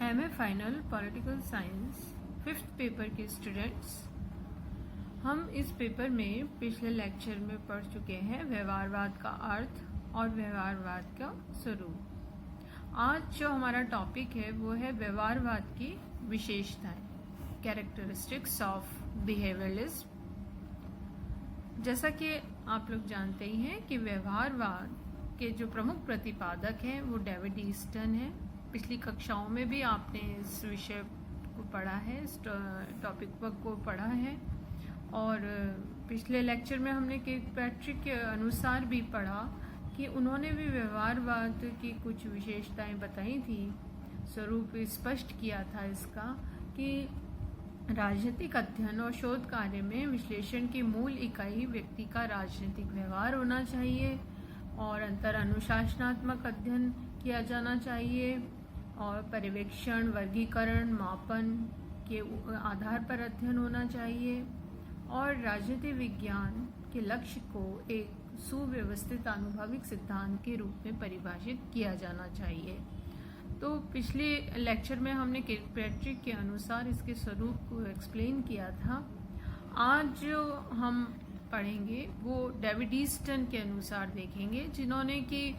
MA final political science 5th paper के students, हम इस पेपर में पिछले लेक्चर में पढ़ चुके हैं व्यवहारवाद का अर्थ और व्यवहारवाद का स्वरूप। आज जो हमारा टॉपिक है वो है व्यवहारवाद की विशेषताएं, कैरेक्टरिस्टिक्स ऑफ बिहेवियरलिज्म। जैसा कि आप लोग जानते ही हैं कि व्यवहारवाद के जो प्रमुख प्रतिपादक हैं वो डेविड ईस्टन है। पिछली कक्षाओं में भी आपने इस विषय को पढ़ा है, इस टॉपिक को पढ़ा है, और पिछले लेक्चर में हमने किर्कपैट्रिक के अनुसार भी पढ़ा कि उन्होंने भी व्यवहारवाद की कुछ विशेषताएं बताई थी। स्वरूप स्पष्ट किया था इसका कि राजनीतिक अध्ययन और शोध कार्य में विश्लेषण की मूल इकाई व्यक्ति का राजनीतिक व्यवहार होना चाहिए और अंतर अनुशासनात्मक अध्ययन किया जाना चाहिए और पर्यवेक्षण, वर्गीकरण, मापन के आधार पर अध्ययन होना चाहिए और राजनीतिक विज्ञान के लक्ष्य को एक सुव्यवस्थित आनुभविक सिद्धांत के रूप में परिभाषित किया जाना चाहिए। तो पिछले लेक्चर में हमने किर्कपैट्रिक के अनुसार इसके स्वरूप को एक्सप्लेन किया था। आज जो हम पढ़ेंगे वो डेविड ईस्टन के अनुसार देखेंगे, जिन्होंने कि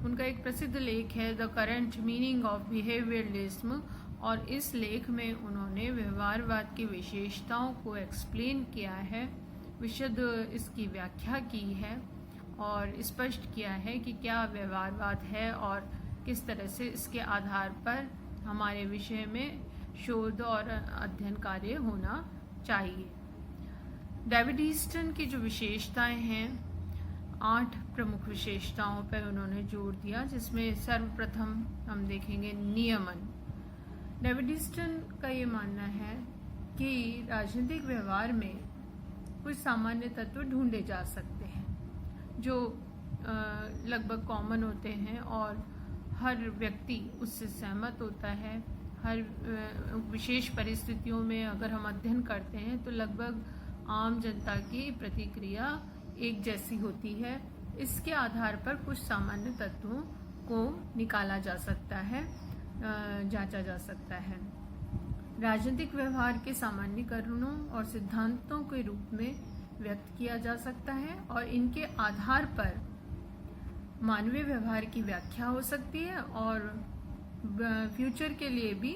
उनका एक प्रसिद्ध लेख है the current meaning of behaviourism, और इस लेख में उन्होंने व्यवहारवाद की विशेषताओं को एक्सप्लेन किया है, विशद इसकी व्याख्या की है और स्पष्ट किया है कि क्या व्यवहारवाद है और किस तरह से इसके आधार पर हमारे विषय में शोध और अध्ययन कार्य होना चाहिए। डेविड ईस्टन की जो विशेषताएं हैं, 8 प्रमुख विशेषताओं पर उन्होंने जोर दिया, जिसमें सर्वप्रथम हम देखेंगे नियमन। डेविड ईस्टन का ये मानना है कि राजनीतिक व्यवहार में कुछ सामान्य तत्व ढूंढे जा सकते हैं जो लगभग कॉमन होते हैं और हर व्यक्ति उससे सहमत होता है। हर विशेष परिस्थितियों में अगर हम अध्ययन करते हैं तो लगभग आम जनता की प्रतिक्रिया एक जैसी होती है। इसके आधार पर कुछ सामान्य तत्वों को निकाला जा सकता है, जांचा जा सकता है। राजनीतिक व्यवहार के सामान्यीकरणों और सिद्धांतों के रूप में व्यक्त किया जा सकता है और इनके आधार पर मानवीय व्यवहार की व्याख्या हो सकती है और फ्यूचर के लिए भी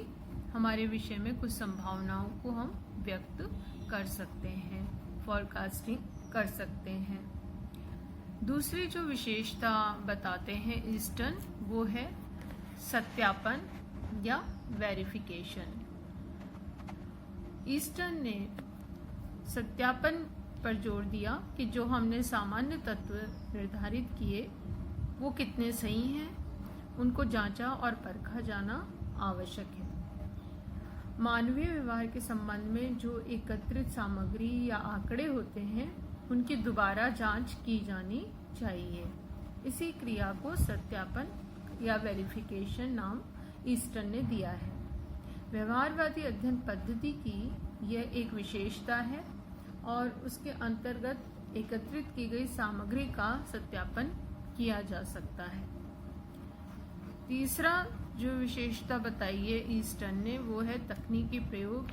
हमारे विषय में कुछ संभावनाओं को हम व्यक्त कर सकते हैं, फॉरकास्टिंग कर सकते हैं। दूसरी जो विशेषता बताते हैं ईस्टन, वो है सत्यापन या वेरिफिकेशन। ईस्टन ने सत्यापन पर जोर दिया कि जो हमने सामान्य तत्व निर्धारित किए वो कितने सही हैं, उनको जांचा और परखा जाना आवश्यक है। मानवीय व्यवहार के संबंध में जो एकत्रित सामग्री या आंकड़े होते हैं उनकी दोबारा जांच की जानी चाहिए। इसी क्रिया को सत्यापन या वेरिफिकेशन नाम ईस्टन ने दिया है। व्यवहारवादी अध्ययन पद्धति की यह एक विशेषता है और उसके अंतर्गत एकत्रित की गई सामग्री का सत्यापन किया जा सकता है। तीसरा जो विशेषता बताई है ईस्टन ने वो है तकनीकी प्रयोग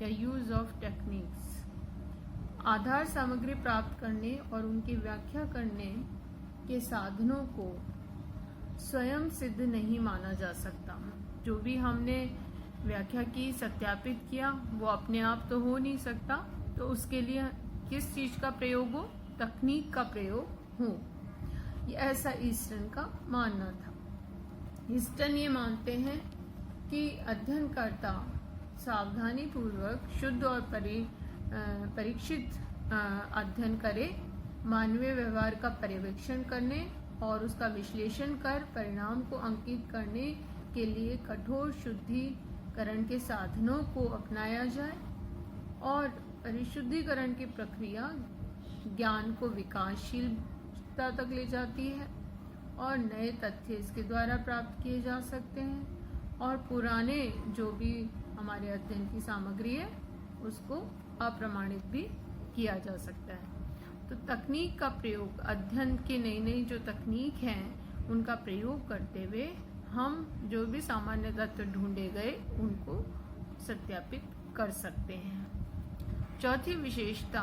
या यूज ऑफ टेक्निक्स। आधार सामग्री प्राप्त करने और उनकी व्याख्या करने के साधनों को स्वयं सिद्ध नहीं माना जा सकता। जो भी हमने व्याख्या की, सत्यापित किया, वो अपने आप तो हो नहीं सकता, तो उसके लिए किस चीज का प्रयोग हो, तकनीक का प्रयोग हो, ये ऐसा ईस्टन का मानना था। ईस्टन ये मानते हैं कि अध्ययनकर्ता सावधानी पूर्वक शुद्ध और परीक्षित अध्ययन करे, मानवीय व्यवहार का पर्यवेक्षण करने और उसका विश्लेषण कर परिणाम को अंकित करने के लिए कठोर शुद्धिकरण के साधनों को अपनाया जाए और परिशुद्धिकरण की प्रक्रिया ज्ञान को विकासशीलता तक ले जाती है और नए तथ्य इसके द्वारा प्राप्त किए जा सकते हैं और पुराने जो भी हमारे अध्ययन की सामग्री है उसको अप्रमाणित भी किया जा सकता है। तो तकनीक का प्रयोग, अध्ययन की नई नई जो तकनीक हैं उनका प्रयोग करते हुए हम जो भी सामान्य तत्व ढूंढे गए उनको सत्यापित कर सकते हैं। चौथी विशेषता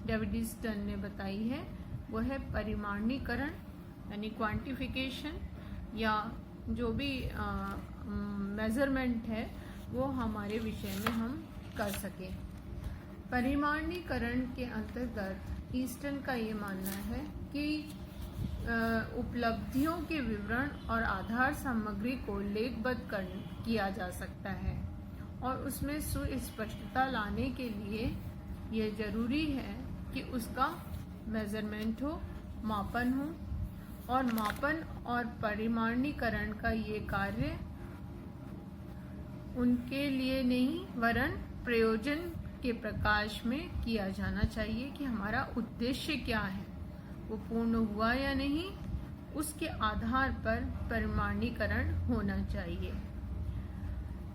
डेविड स्टर्न ने बताई है वो है परिमाणीकरण, यानी क्वांटिफिकेशन, या जो भी मेजरमेंट है वो हमारे विषय में हम कर सकें। परिमाणीकरण के अंतर्गत ईस्टर्न का ये मानना है कि उपलब्धियों के विवरण और आधार सामग्री को लेखबद्ध किया जा सकता है और उसमें सुस्पष्टता लाने के लिए यह जरूरी है कि उसका मेजरमेंट हो, मापन हो, और मापन और परिमाणीकरण का ये कार्य उनके लिए नहीं वरन प्रयोजन के प्रकाश में किया जाना चाहिए कि हमारा उद्देश्य क्या है, वो पूर्ण हुआ या नहीं, उसके आधार पर परिमाणीकरण होना चाहिए।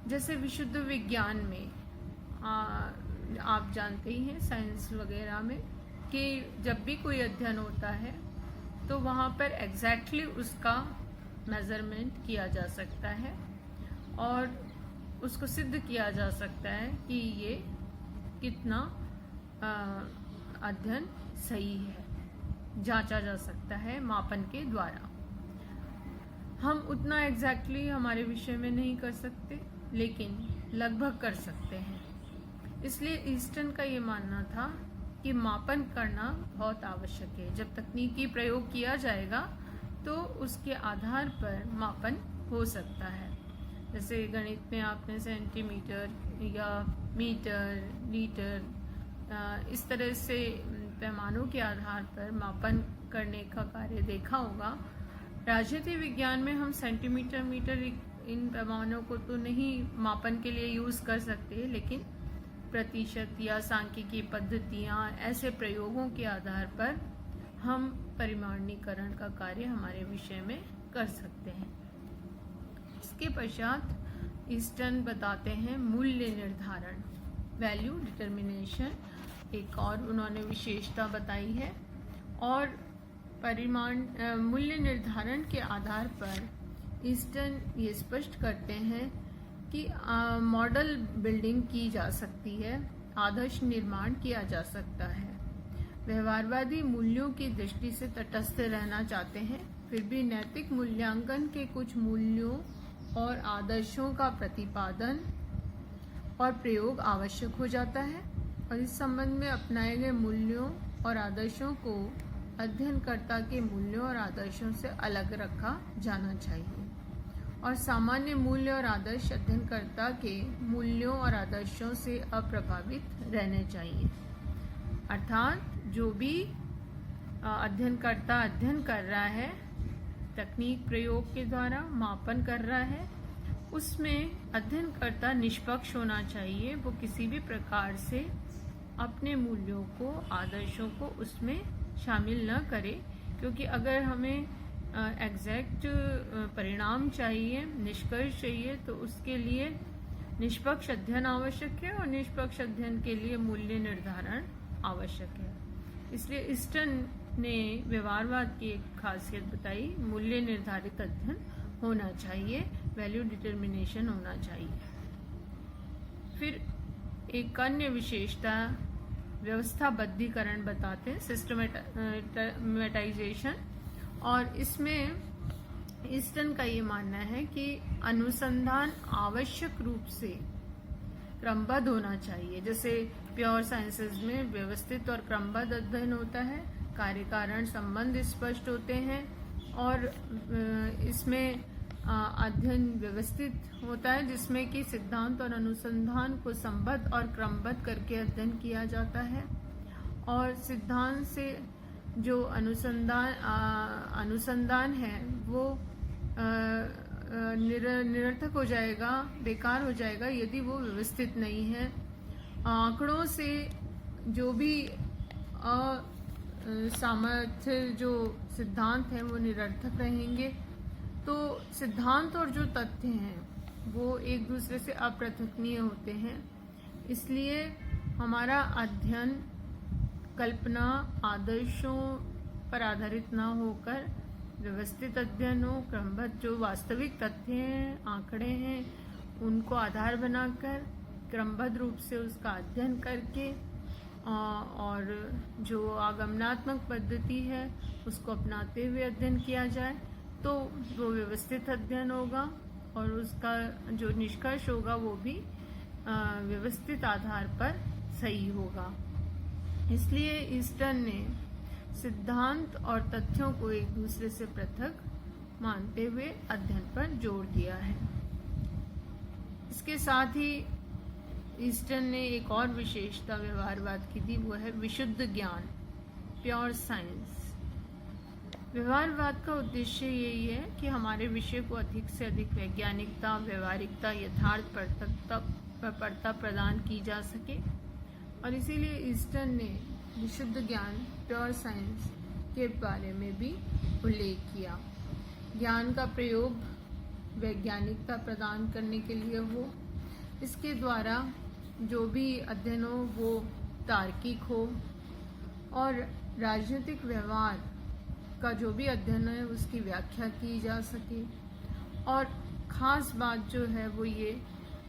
जैसे विशुद्ध विज्ञान में आप जानते ही हैं, साइंस वगैरह में, कि जब भी कोई अध्ययन होता है तो वहाँ पर एग्जैक्टली उसका मेजरमेंट किया जा सकता है और उसको सिद्ध किया जा सकता है कि ये कितना अध्ययन सही है, जांचा जा सकता है मापन के द्वारा। हम उतना एग्जैक्टली हमारे विषय में नहीं कर सकते, लेकिन लगभग कर सकते हैं। इसलिए ईस्टर्न का ये मानना था कि मापन करना बहुत आवश्यक है। जब तकनीकी प्रयोग किया जाएगा तो उसके आधार पर मापन हो सकता है। जैसे गणित में आपने सेंटीमीटर या मीटर, लीटर, इस तरह से पैमानों के आधार पर मापन करने का कार्य देखा होगा। राजनीति विज्ञान में हम सेंटीमीटर, मीटर इन पैमानों को तो नहीं मापन के लिए यूज कर सकते, लेकिन प्रतिशत या सांख्यिकी पद्धतियां, ऐसे प्रयोगों के आधार पर हम परिमाणीकरण का कार्य हमारे विषय में कर सकते हैं। इसके पश्चात ईस्टर्न बताते हैं मूल्य निर्धारण, वैल्यू डिटर्मिनेशन, एक और उन्होंने विशेषता बताई है। और मूल्य निर्धारण के आधार पर ईस्टर्न ये स्पष्ट करते हैं कि मॉडल बिल्डिंग की जा सकती है, आदर्श निर्माण किया जा सकता है। व्यवहारवादी मूल्यों की दृष्टि से तटस्थ रहना चाहते हैं, फिर भी नैतिक मूल्यांकन के कुछ मूल्यों और आदर्शों का प्रतिपादन और प्रयोग आवश्यक हो जाता है और इस संबंध में अपनाए गए मूल्यों और आदर्शों को अध्ययनकर्ता के मूल्यों और आदर्शों से अलग रखा जाना चाहिए और सामान्य मूल्य और आदर्श अध्ययनकर्ता के मूल्यों और आदर्शों से अप्रभावित रहने चाहिए। अर्थात जो भी अध्ययनकर्ता अध्ययन कर रहा है, तकनीक प्रयोग के द्वारा मापन कर रहा है, उसमें अध्ययनकर्ता निष्पक्ष होना चाहिए। वो किसी भी प्रकार से अपने मूल्यों को, आदर्शों को उसमें शामिल न करे, क्योंकि अगर हमें एग्जैक्ट परिणाम चाहिए, निष्कर्ष चाहिए, तो उसके लिए निष्पक्ष अध्ययन आवश्यक है और निष्पक्ष अध्ययन के लिए मूल्य निर्धारण आवश्यक है। इसलिए ईस्टर्न ने व्यवहारवाद की एक खासियत बताई, मूल्य निर्धारित अध्ययन होना चाहिए, वैल्यू डिटर्मिनेशन होना चाहिए। फिर एक अन्य विशेषता व्यवस्थाबद्धीकरण बताते हैं, सिस्टमेटाइजेशन, और इसमें ईस्टर्न का ये मानना है कि अनुसंधान आवश्यक रूप से क्रमबद्ध होना चाहिए। जैसे प्योर साइंसेज में व्यवस्थित और क्रमबद्ध अध्ययन होता है, कार्य कारण संबंध स्पष्ट होते हैं और इसमें अध्ययन व्यवस्थित होता है, जिसमें कि सिद्धांत और अनुसंधान को संबद्ध और क्रमबद्ध करके अध्ययन किया जाता है और सिद्धांत से जो अनुसंधान है वो निरर्थक हो जाएगा, बेकार हो जाएगा यदि वो व्यवस्थित नहीं है। आंकड़ों से जो भी सामर्थ्य जो सिद्धांत हैं वो निरर्थक रहेंगे। तो सिद्धांत और जो तथ्य हैं वो एक दूसरे से अपृथकनीय होते हैं। इसलिए हमारा अध्ययन कल्पना, आदर्शों पर आधारित न होकर व्यवस्थित अध्ययन हो, क्रमबद्ध, जो वास्तविक तथ्य हैं, आंकड़े हैं, उनको आधार बनाकर क्रमबद्ध रूप से उसका अध्ययन करके और जो आगमनात्मक पद्धति है उसको अपनाते हुए अध्ययन किया जाए तो वो व्यवस्थित अध्ययन होगा और उसका जो निष्कर्ष होगा वो भी व्यवस्थित आधार पर सही होगा। इसलिए ईस्टर्न ने सिद्धांत और तथ्यों को एक दूसरे से पृथक मानते हुए अध्ययन पर जोर दिया है। इसके साथ ही ईस्टर्न ने एक और विशेषता व्यवहारवाद की दी, वो है विशुद्ध ज्ञान, प्योर साइंस। व्यवहारवाद का उद्देश्य यही है कि हमारे विषय को अधिक से अधिक वैज्ञानिकता, व्यवहारिकता, यथार्थ परता प्रदान की जा सके और इसीलिए ईस्टर्न ने विशुद्ध ज्ञान, प्योर साइंस के बारे में भी उल्लेख किया। ज्ञान का प्रयोग वैज्ञानिकता प्रदान करने के लिए हो, इसके द्वारा जो भी अध्ययन हो वो तार्किक हो और राजनीतिक व्यवहार का जो भी अध्ययन है उसकी व्याख्या की जा सके। और ख़ास बात जो है वो ये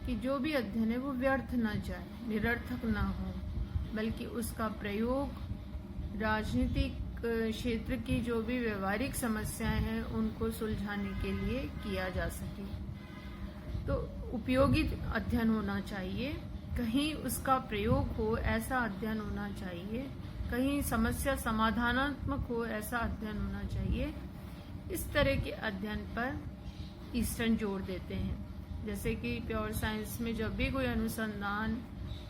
कि जो भी अध्ययन है वो व्यर्थ ना जाए, निरर्थक ना हो, बल्कि उसका प्रयोग राजनीतिक क्षेत्र की जो भी व्यवहारिक समस्याएं हैं उनको सुलझाने के लिए किया जा सके। तो उपयोगी अध्ययन होना चाहिए, कहीं उसका प्रयोग हो ऐसा अध्ययन होना चाहिए, कहीं समस्या समाधानात्मक हो ऐसा अध्ययन होना चाहिए। इस तरह के अध्ययन पर ईस्टर्न जोर देते हैं। जैसे कि प्योर साइंस में जब भी कोई अनुसंधान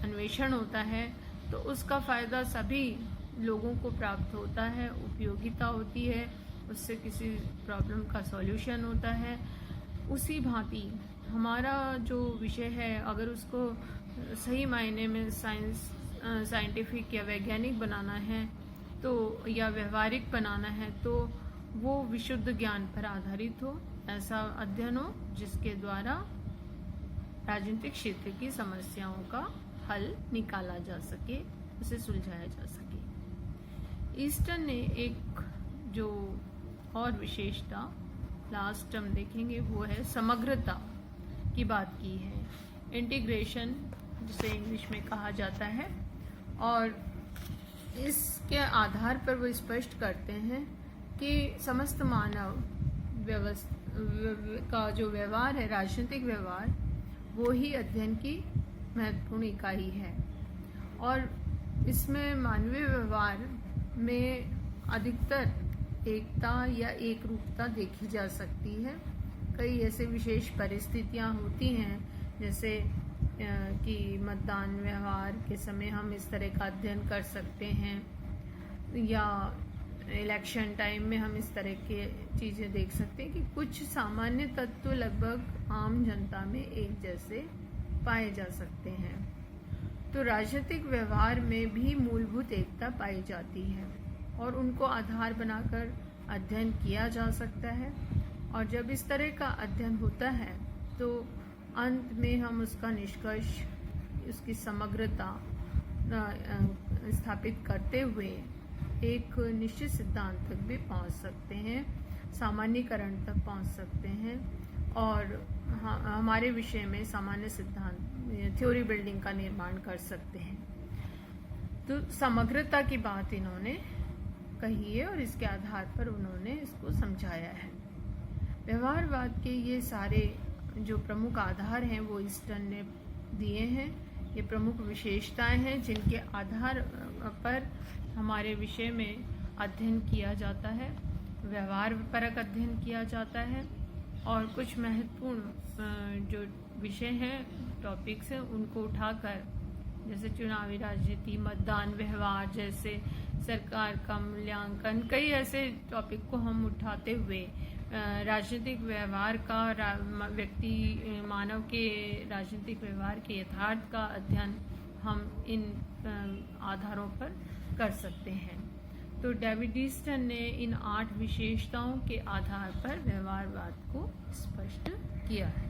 अन्वेषण होता है तो उसका फ़ायदा सभी लोगों को प्राप्त होता है, उपयोगिता होती है, उससे किसी प्रॉब्लम का सॉल्यूशन होता है। उसी भांति हमारा जो विषय है अगर उसको सही मायने में साइंटिफिक या वैज्ञानिक बनाना है तो या व्यवहारिक बनाना है तो वो विशुद्ध ज्ञान पर आधारित हो, ऐसा अध्ययन हो जिसके द्वारा राजनीतिक क्षेत्र की समस्याओं का हल निकाला जा सके, उसे सुलझाया जा सके। ईस्टर्न ने एक जो और विशेषता लास्ट हम देखेंगे वो है समग्रता की बात की है, इंटीग्रेशन जिसे इंग्लिश में कहा जाता है। और इसके आधार पर वो स्पष्ट करते हैं कि समस्त मानव का जो व्यवहार है, राजनीतिक व्यवहार, वो ही अध्ययन की महत्वपूर्ण इकाई है और इसमें मानवीय व्यवहार में अधिकतर एकता या एक रूपता देखी जा सकती है। कई ऐसे विशेष परिस्थितियां होती हैं जैसे कि मतदान व्यवहार के समय हम इस तरह का अध्ययन कर सकते हैं या इलेक्शन टाइम में हम इस तरह की चीज़ें देख सकते हैं कि कुछ सामान्य तत्व लगभग आम जनता में एक जैसे पाए जा सकते हैं। तो राजनीतिक व्यवहार में भी मूलभूत एकता पाई जाती है और उनको आधार बनाकर अध्ययन किया जा सकता है और जब इस तरह का अध्ययन होता है तो अंत में हम उसका निष्कर्ष, उसकी समग्रता स्थापित करते हुए एक निश्चित सिद्धांत तक भी पहुंच सकते हैं, सामान्यीकरण तक पहुंच सकते हैं और हमारे विषय में सामान्य सिद्धांत, थ्योरी बिल्डिंग का निर्माण कर सकते हैं। तो समग्रता की बात इन्होंने कही है और इसके आधार पर उन्होंने इसको समझाया है। व्यवहारवाद के ये सारे जो प्रमुख आधार हैं वो ईस्टर्न ने दिए हैं। ये प्रमुख विशेषताएं हैं जिनके आधार पर हमारे विषय में अध्ययन किया जाता है, व्यवहार परक अध्ययन किया जाता है और कुछ महत्वपूर्ण जो विषय हैं, टॉपिक्स हैं, उनको उठाकर जैसे चुनावी राजनीति, मतदान व्यवहार जैसे सरकार का मूल्यांकन, कई ऐसे टॉपिक को हम उठाते हुए राजनीतिक व्यवहार का, व्यक्ति मानव के राजनीतिक व्यवहार के यथार्थ का अध्ययन हम इन आधारों पर कर सकते हैं। तो डेविड ईस्टर्न ने इन 8 विशेषताओं के आधार पर व्यवहारवाद को स्पष्ट किया है।